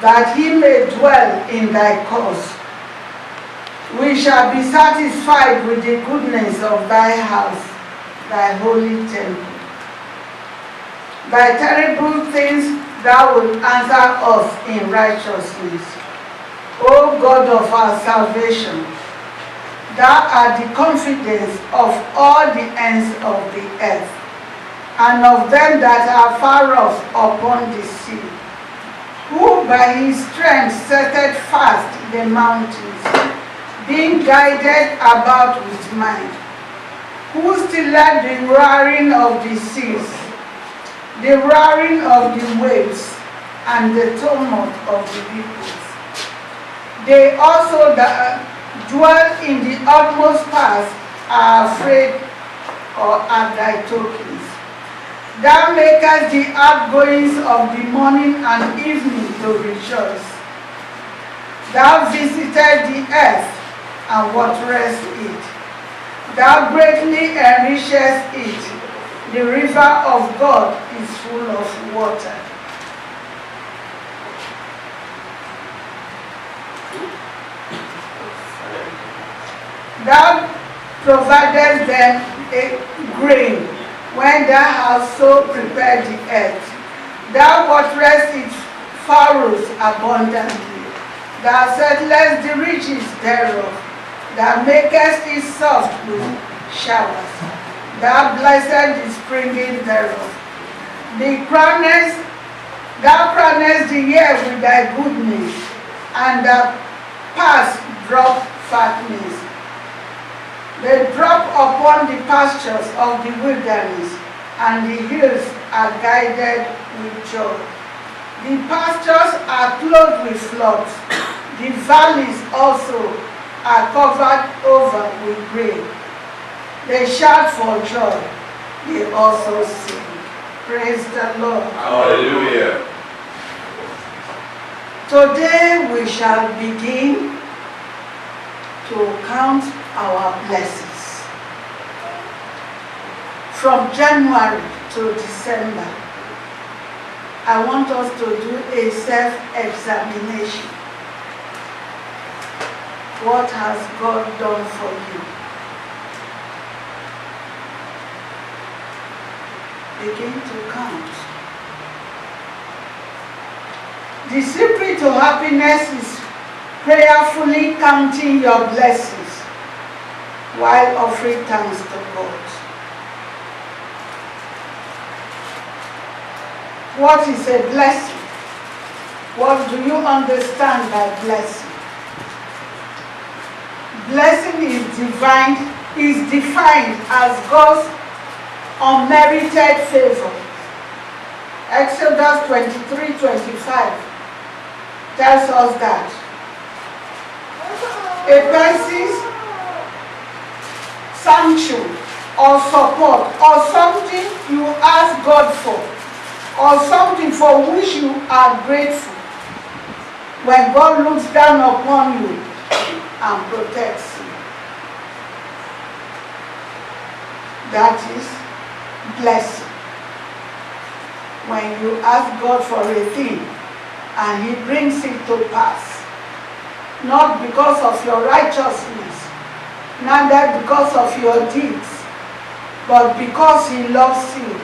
that he may dwell in thy cause. We shall be satisfied with the goodness of thy house, thy holy temple. By terrible things thou wilt answer us in righteousness. O God of our salvation, thou art the confidence of all the ends of the earth, and of them that are far off upon the sea, who by his strength setteth fast the mountains, being guided about with might, who stilleth the roaring of the seas, the roaring of the waves, and the tumult of the peoples. They also that dwell in the utmost parts are afraid or at thy tokens. Thou makest the outgoings of the morning and evening to rejoice. Thou visited the earth and waterest it. Thou greatly enrichest it. The river of God is full of water. Thou providest them a grain when thou hast so prepared the earth. Thou waterest its furrows abundantly. Thou settlest the riches thereof. Thou makest it soft with showers. Thou blessest the springing thereof. Thou crownest the year with thy goodness, and thou pass drop fatness. They drop upon the pastures of the wilderness, and the hills are guided with joy. The pastures are clothed with flocks. The valleys also are covered over with grain. They shout for joy. They also sing. Praise the Lord. Hallelujah. Today we shall begin to count our blessings. From January to December, I want us to do a self-examination. What has God done for you? Begin to count. The secret to happiness is prayerfully counting your blessings while offering thanks to God. What is a blessing? What do you understand by blessing? Blessing is defined as God's unmerited favor. Exodus 23:25 tells us that a person's sanction or support or something you ask God for or something for which you are grateful, when God looks down upon you and protects you, that is blessing. When you ask God for a thing and He brings it to pass, not because of your righteousness, neither because of your deeds, but because He loves you.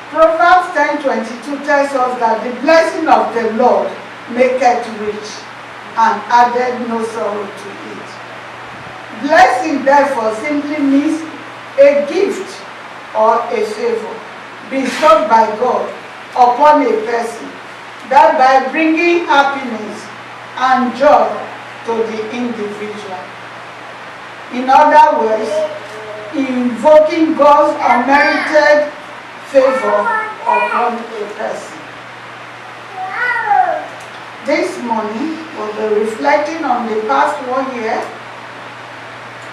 Proverbs 10:22 tells us that the blessing of the Lord maketh rich, and added no sorrow to it. Blessing, therefore, simply means a gift or a favor bestowed by God upon a person, thereby bringing happiness and joy to the individual. In other words, invoking God's unmerited favor upon a person. This morning, we'll be reflecting on the past 1 year,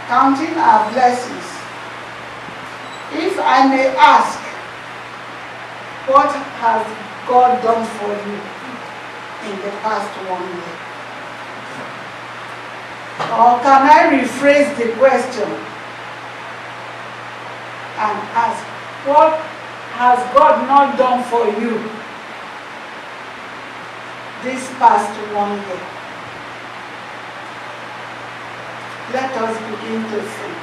counting our blessings. If I may ask, what has God done for you in the past 1 year? Or can I rephrase the question and ask, what has God not done for you this past 1 year? Let us begin to think.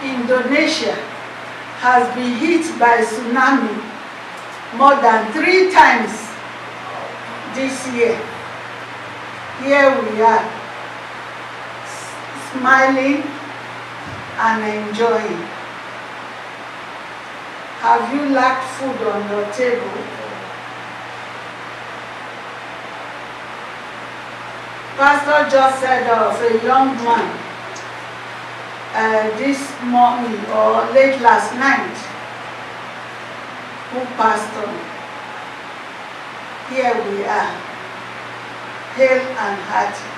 Indonesia has been hit by tsunami more than 3 times this year. Here we are, smiling and enjoying. Have you lacked food on your table? Pastor just said of a young man this morning or late last night who passed on. Here we are, hale and hearty.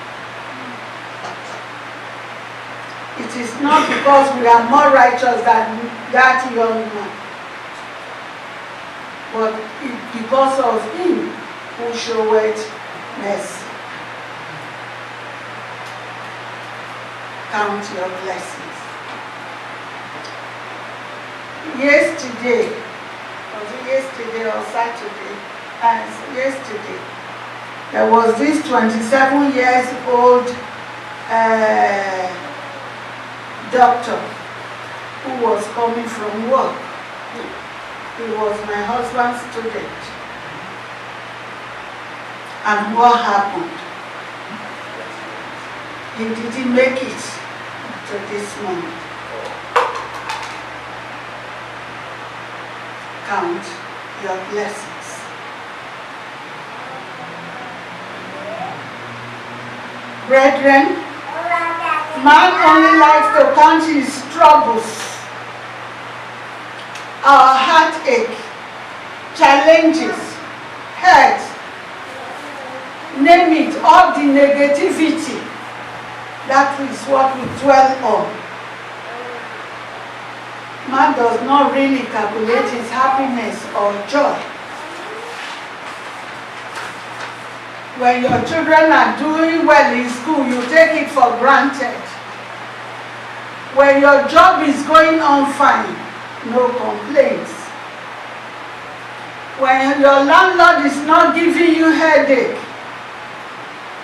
It is not because we are more righteous than that young man, but because of him who showed mercy. Count your blessings. Yesterday, was it yesterday or Saturday? Yesterday, there was this 27 years old doctor who was coming from work. He was my husband's student. And what happened? He didn't make it to this moment. Count your blessings. Brethren, man only likes to count his troubles, our heartache, challenges, hurt, name it, all the negativity. That is what we dwell on. Man does not really calculate his happiness or joy. When your children are doing well in school, you take it for granted. When your job is going on fine, no complaints. When your landlord is not giving you headache,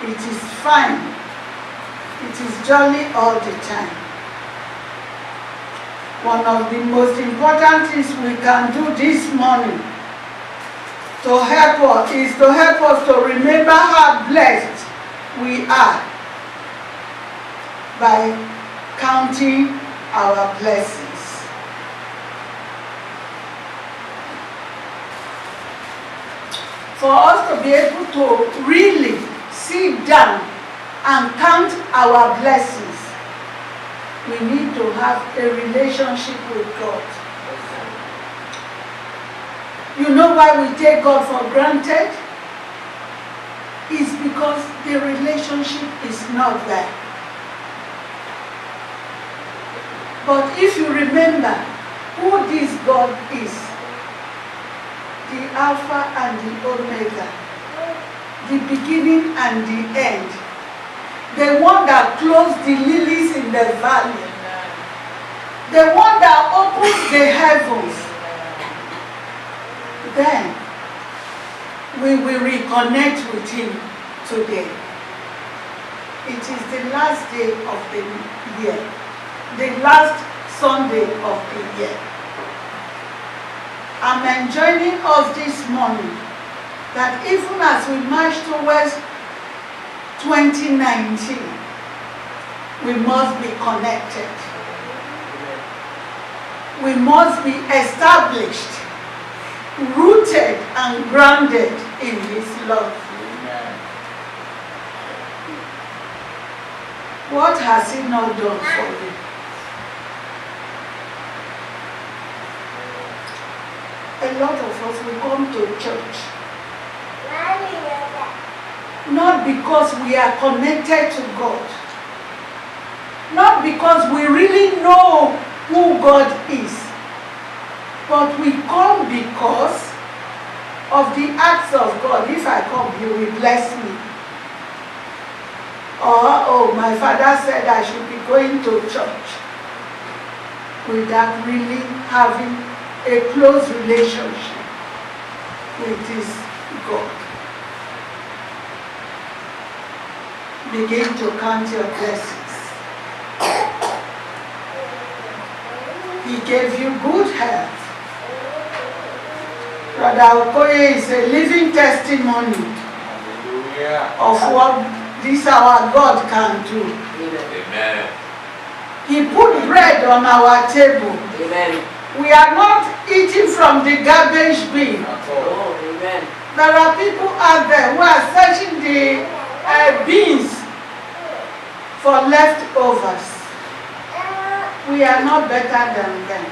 it is fine. It is jolly all the time. One of the most important things we can do this morning to help us is to help us to remember how blessed we are by counting our blessings. For us to be able to really sit down and count our blessings, we need to have a relationship with God. You know why we take God for granted? It's because the relationship is not there. But if you remember who this God is, the Alpha and the Omega, the beginning and the end, the one that clothes the lilies in the valley, the one that opens the heavens, then we will reconnect with him today. It is the last day of the year, the last Sunday of the year. I'm enjoining us this morning that even as we march towards 2019, we must be connected. We must be established, rooted and grounded in his love. What has he not done for you? A lot of us will come to church not because we are connected to God, not because we really know who God is, but we come because of the acts of God. If I come, you will bless me. Or, oh, my father said I should be going to church. without really having a close relationship with this God. Begin to count your blessings. He gave you good health. Brother Okoye is a living testimony of what this our God can do. Amen. He put bread on our table. Amen. We are not eating from the garbage bin. Oh, amen. There are people out there who are searching the bins for leftovers. We are not better than them.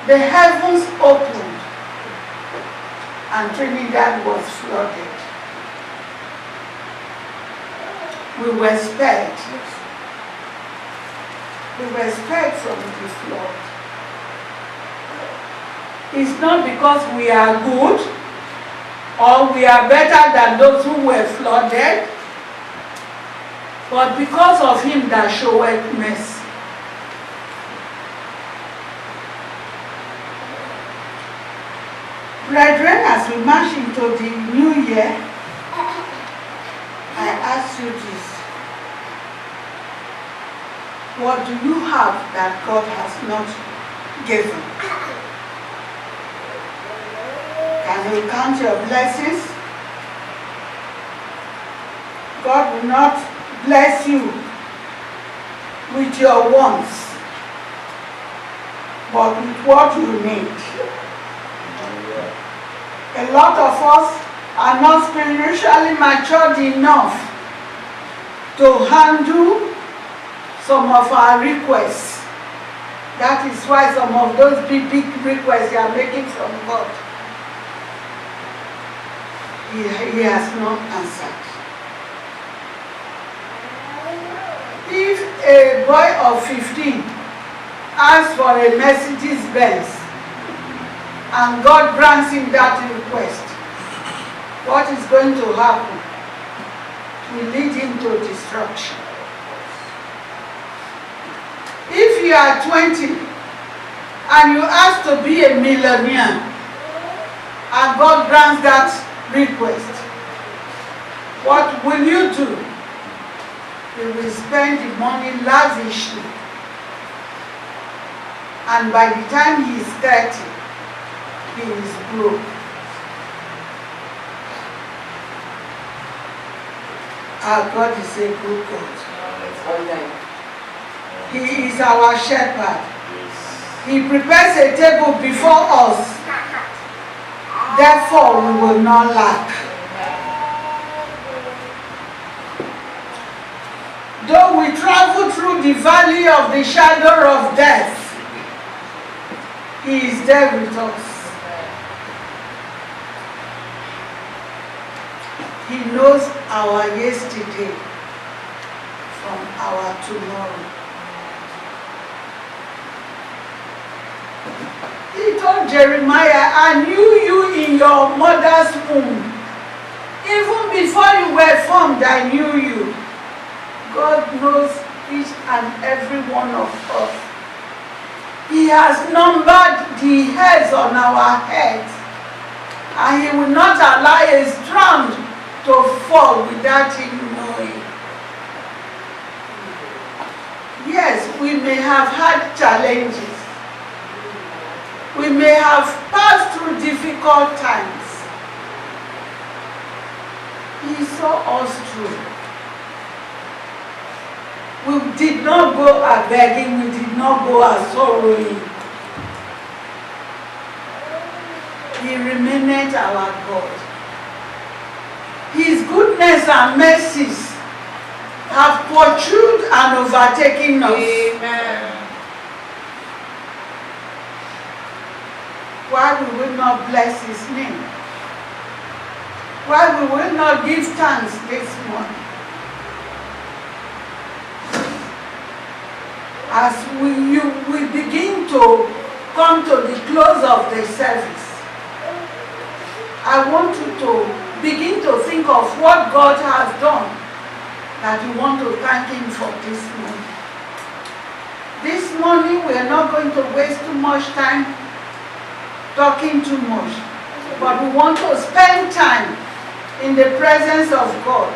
The heavens opened and Trinidad was flooded. We were spared. We were spared from the flood. It's not because we are good or we are better than those who were flooded, but because of him that showeth mercy. Brethren, as we march into the new year, I ask you this. What do you have that God has not given? Can you count your blessings? God will not bless you with your wants, but with what you need. A lot of us are not spiritually matured enough to handle some of our requests. That is why some of those big requests you are making from God, He has not answered. If a boy of 15 asks for a Mercedes Benz and God grants him that request, what is going to happen? It will lead him to destruction. If you are 20 and you ask to be a millionaire and God grants that request, what will you do? You will spend the money lavishly, and by the time he is 30, he is broke. Our God is a good God. He is our shepherd. He prepares a table before us. Therefore, we will not lack. Though we travel through the valley of the shadow of death, He is there with us. He knows our yesterday from our tomorrow. He told Jeremiah, I knew you in your mother's womb. Even before you were formed, I knew you. God knows each and every one of us. He has numbered the hairs on our heads, and He will not allow a strand to fall without Him knowing. Yes, we may have had challenges. We may have passed through difficult times. He saw us through. We did not go a begging, we did not go a sorrowing. He remained our God. His goodness and mercies have pursued and overtaken us. Amen. Why we will not bless His name? Why we will not give thanks this morning? As we begin to come to the close of the service, I want you to begin to think of what God has done that you want to thank Him for this morning. This morning we are not going to waste too much time talking too much, but we want to spend time in the presence of God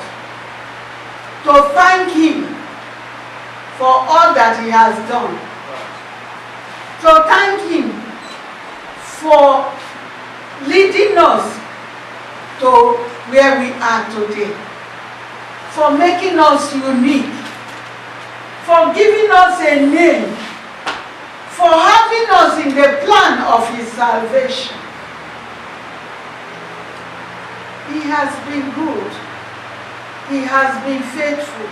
to thank Him for all that He has done, to thank Him for leading us to where we are today, for making us unique, for giving us a name, for having us in the plan of His salvation. He has been good. He has been faithful.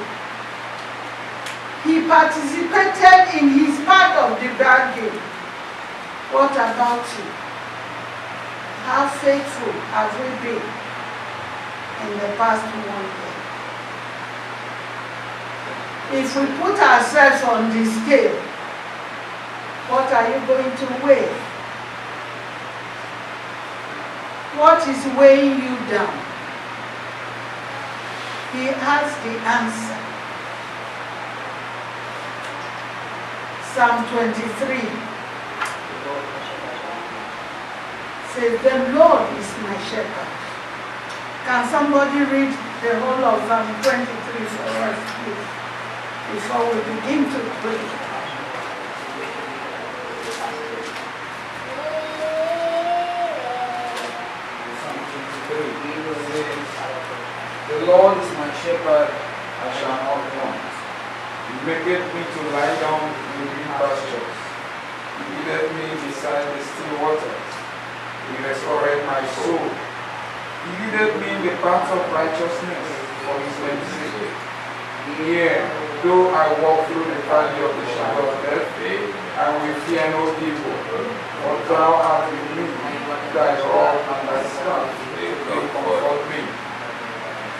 He participated in His part of the bargain. What about you? How faithful have we been in the past 1 year? If we put ourselves on the scale, what are you going to weigh? What is weighing you down? He has the answer. Psalm 23 says, "The Lord is my shepherd." Can somebody read the whole of Psalm 23 for us, please, before we begin to pray? The Lord is my shepherd, I shall not want. He maketh me to lie down in green pastures. He leadeth me beside the still waters. He restored my soul. He leadeth me in the paths of righteousness for His name's sake. Yea, though I walk through the valley of the shadow of death, I will fear no evil, for Thou art with me. Thy rod and Thy staff, they comfort me.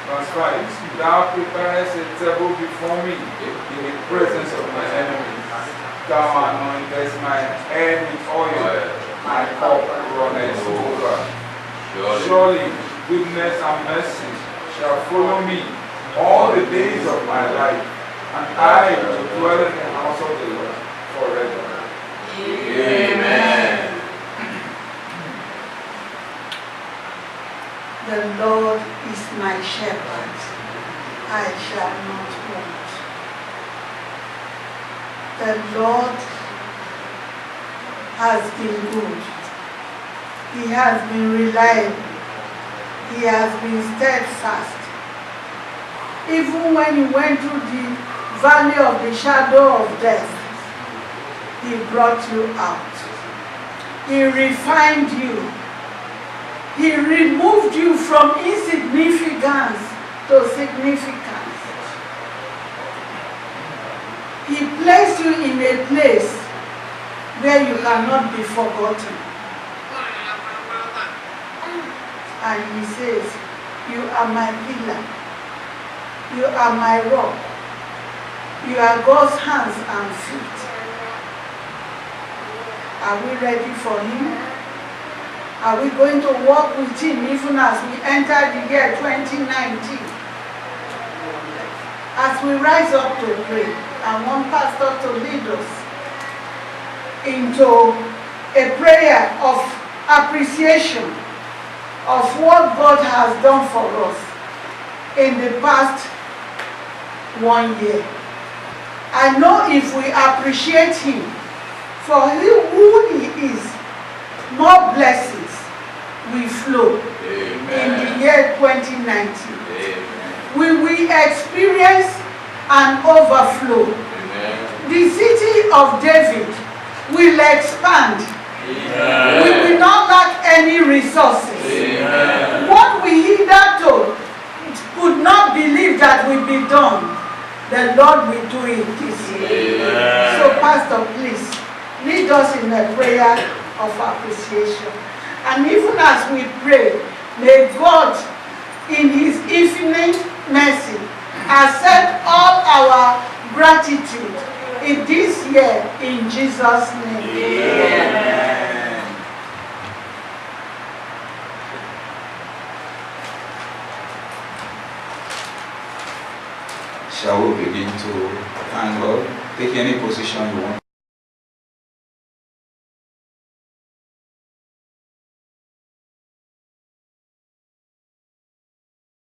Verse 5, Thou preparest a table before me in the presence of my enemies. Thou anointest my head with oil, my cup runneth over. Surely goodness and mercy shall follow me all the days of my life, and I will dwell in the house of the Lord forever. Amen. The Lord is my shepherd, I shall not want. The Lord has been good. He has been reliable. He has been steadfast. Even when you went through the valley of the shadow of death, He brought you out. He refined you. He removed you from insignificance to significance. He placed you in a place where you cannot be forgotten. And He says, "You are my pillar. You are my rock. You are God's hands and feet." Are we ready for Him? Are we going to walk with Him even as we enter the year 2019? As we rise up to pray, I want Pastor to lead us into a prayer of appreciation of what God has done for us in the past 1 year. I know if we appreciate Him for who He is, more blessings will flow. Amen. In the year 2019. Amen. We will experience an overflow. Amen. The city of David will expand. Amen. We will not lack any resources. Amen. What we hitherto could not believe that will be done, the Lord will do it this year. Amen. So Pastor, please lead us in a prayer of appreciation. And even as we pray, may God in His infinite mercy accept all our gratitude in this year in Jesus' name. Amen. Shall we begin to thank God? Take any position you want.